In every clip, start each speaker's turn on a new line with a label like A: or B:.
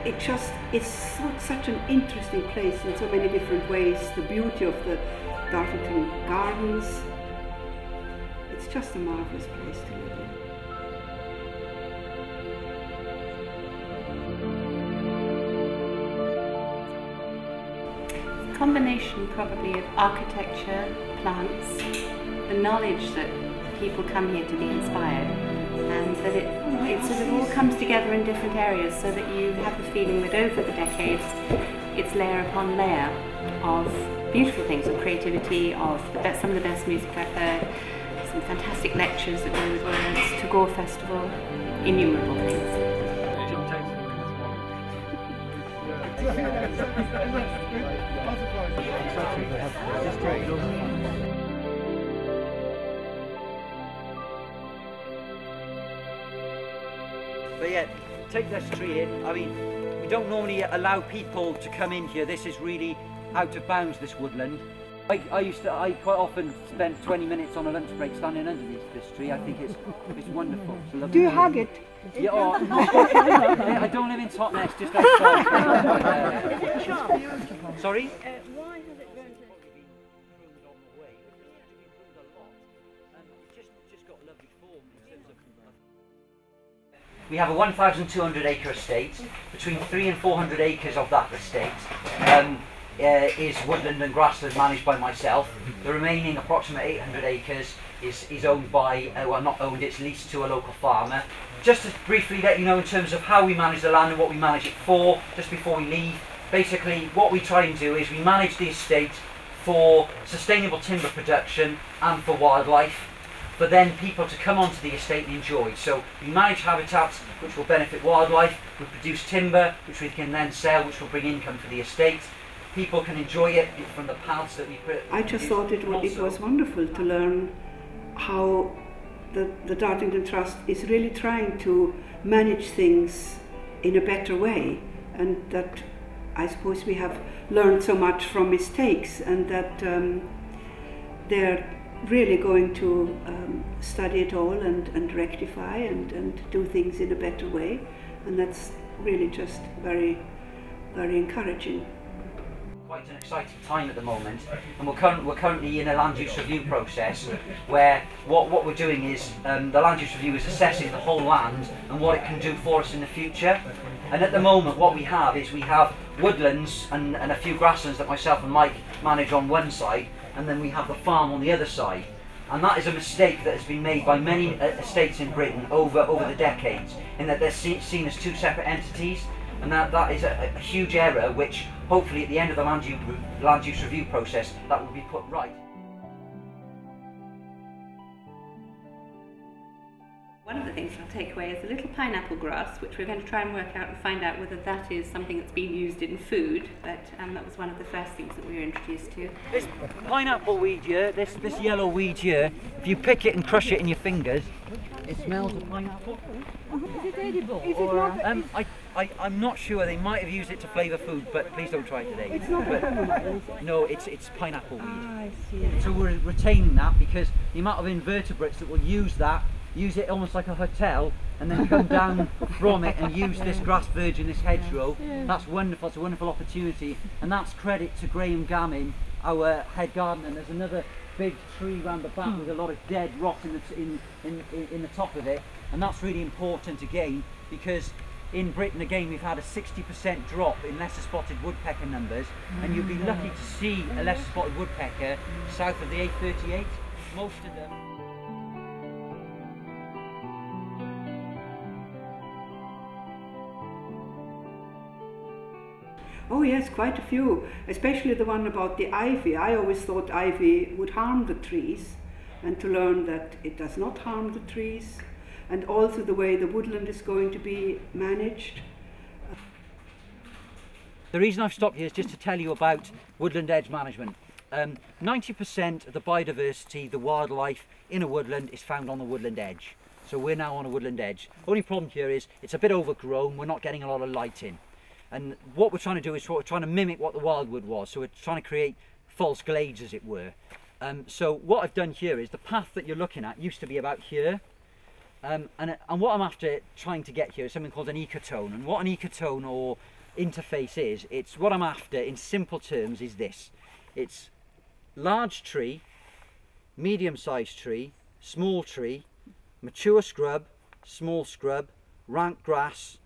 A: it's such an interesting place in so many different ways. The beauty of the Dartington Gardens, it's just a marvelous place to live in.
B: It's a combination probably of architecture, plants, the knowledge that people come here to be inspired, and that it sort of all comes together in different areas, so that you have the feeling that over the decades it's layer upon layer of beautiful things, of creativity, of some of the best music I've heard, some fantastic lectures that go with words, to Gore Festival, innumerable things.
C: But yeah, take this tree in. I mean, we don't normally allow people to come in here. This is really out of bounds, this woodland. I quite often spend 20 minutes on a lunch break standing underneath this tree. I think it's wonderful. It's a lovely
A: Do you hug it?
C: Yeah, I don't live in Totnes, just outside. Sorry?
D: Why has it grown to...
C: We have a 1,200 acre estate. Between 300 and 400 acres of that estate is woodland and grassland managed by myself. The remaining approximate 800 acres is owned by, well, not owned, it's leased to a local farmer. Just to briefly let you know in terms of how we manage the land and what we manage it for, just before we leave, basically what we try and do is we manage the estate for sustainable timber production and for wildlife, for then people to come onto the estate and enjoy. So we manage habitats which will benefit wildlife, we produce timber which we can then sell, which will bring income for the estate. People can enjoy it from the paths that we put.
A: I just thought it was wonderful to learn how the Dartington Trust is really trying to manage things in a better way, and that I suppose we have learned so much from mistakes, and that they're really going to study it all and rectify and do things in a better way, and that's really just very, very encouraging.
C: Quite an exciting time at the moment, and we're currently in a land use review process where what we're doing is the land use review is assessing the whole land and what it can do for us in the future. And at the moment what we have is we have woodlands and a few grasslands that myself and Mike manage on one side, and then we have the farm on the other side. And that is a mistake that has been made by many estates in Britain over the decades, in that they're seen as two separate entities, and that is a huge error, which hopefully at the end of the land use review process that will be put right.
B: One of the things I'll take away is the little pineapple grass, which we're going to try and work out and find out whether that is something that's being used in food, but that was one of the first things that we were introduced to.
C: This pineapple weed here, this yellow weed here, if you pick it and crush it in your fingers, it smells of pineapple.
D: Is it edible?
A: Is it not?
C: I'm not sure, they might have used it to flavour food, but please don't try it today.
A: It's not a pomegranate.
C: No, it's pineapple weed.
A: Ah, I see.
C: So we're retaining that because the amount of invertebrates that will use it almost like a hotel, and then come down from it and use this grass virgin, this hedgerow.
D: Yeah.
C: That's wonderful, it's a wonderful opportunity, and that's credit to Graham Gammon, our head gardener. And there's another big tree round the back with a lot of dead rot in the top of it, and that's really important again, because in Britain again we've had a 60% drop in lesser spotted woodpecker numbers, and you'll be lucky to see a lesser spotted woodpecker south of the A38, most of them.
A: Oh yes, quite a few, especially the one about the ivy. I always thought ivy would harm the trees, and to learn that it does not harm the trees, and also the way the woodland is going to be managed.
C: The reason I've stopped here is just to tell you about woodland edge management. 90% of the biodiversity, the wildlife in a woodland is found on the woodland edge. So we're now on a woodland edge. Only problem here is it's a bit overgrown, we're not getting a lot of light in. And what we're trying to do is we're trying to mimic what the wildwood was, so we're trying to create false glades, as it were. So what I've done here is the path that you're looking at used to be about here, and what I'm after trying to get here is something called an ecotone. And what an ecotone or interface is, it's what I'm after in simple terms is this. It's large tree, medium-sized tree, small tree, mature scrub, small scrub, rank grass,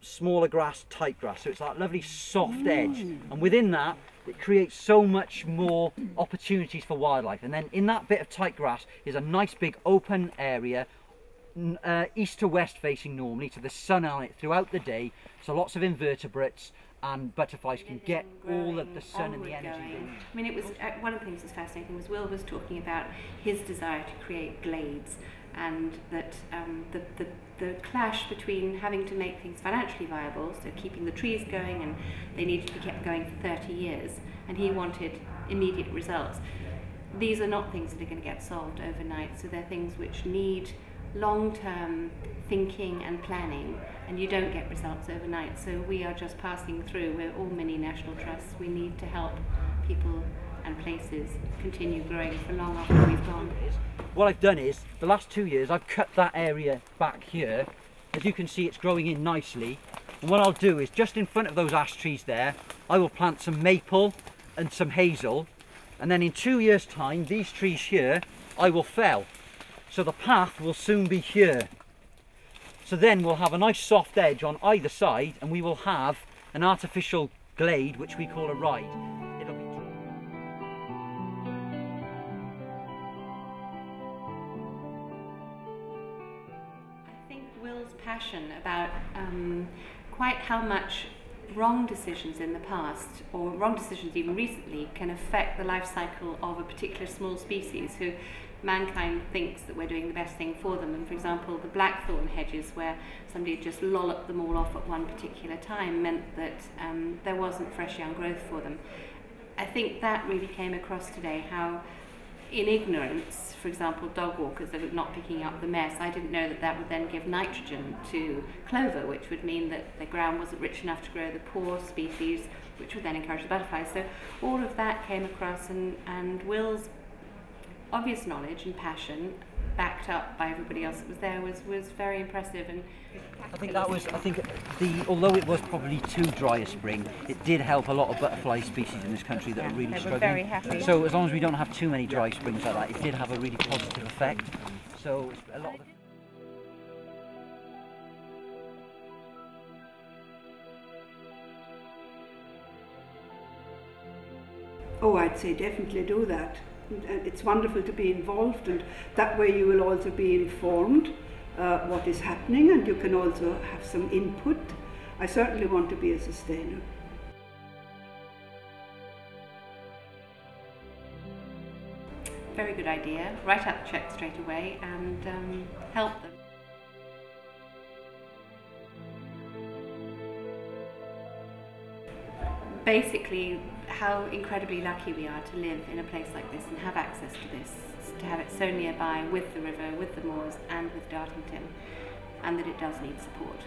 C: smaller grass, tight grass. So it's that lovely soft edge, and within that it creates so much more opportunities for wildlife. And then in that bit of tight grass is a nice big open area, east to west facing normally, to the sun on it throughout the day, so lots of invertebrates and butterflies can get all of the sun and the energy.
B: I mean, it was one of the things that was fascinating was Will was talking about his desire to create glades, and that the clash between having to make things financially viable, so keeping the trees going, and they needed to be kept going for 30 years, and he wanted immediate results. These are not things that are going to get solved overnight, so they're things which need long-term thinking and planning, and you don't get results overnight. So we are just passing through. We're all mini national trusts. We need to help people and places continue growing for long after we've gone.
C: What I've done is, the last 2 years, I've cut that area back here. As you can see, it's growing in nicely. And what I'll do is, just in front of those ash trees there, I will plant some maple and some hazel. And then in 2 years' time, these trees here, I will fell. So the path will soon be here. So then we'll have a nice soft edge on either side, and we will have an artificial glade, which we call a ride. It'll be
B: I think Will's passion about quite how much wrong decisions in the past, or wrong decisions even recently, can affect the life cycle of a particular small species who mankind thinks that we're doing the best thing for them. And for example, the blackthorn hedges, where somebody had just lolloped them all off at one particular time, meant that there wasn't fresh young growth for them. I think that really came across today, how in ignorance, for example, dog walkers that were not picking up the mess, I didn't know that that would then give nitrogen to clover, which would mean that the ground wasn't rich enough to grow the poor species, which would then encourage the butterflies. So all of that came across, and Will's obvious knowledge and passion, backed up by everybody else that was there, was very impressive. And
C: I think although it was probably too dry a spring, it did help a lot of butterfly species in this country that are really struggling.
B: Were very happy.
C: So as long as we don't have too many dry springs like that, it did have a really positive effect. So a lot of
A: Oh, I'd say definitely do that. It's wonderful to be involved, and that way you will also be informed what is happening, and you can also have some input. I certainly want to be a sustainer.
B: Very good idea. Write out the check straight away and help them. Basically, how incredibly lucky we are to live in a place like this and have access to this, to have it so nearby with the river, with the moors and with Dartington, and that it does need support.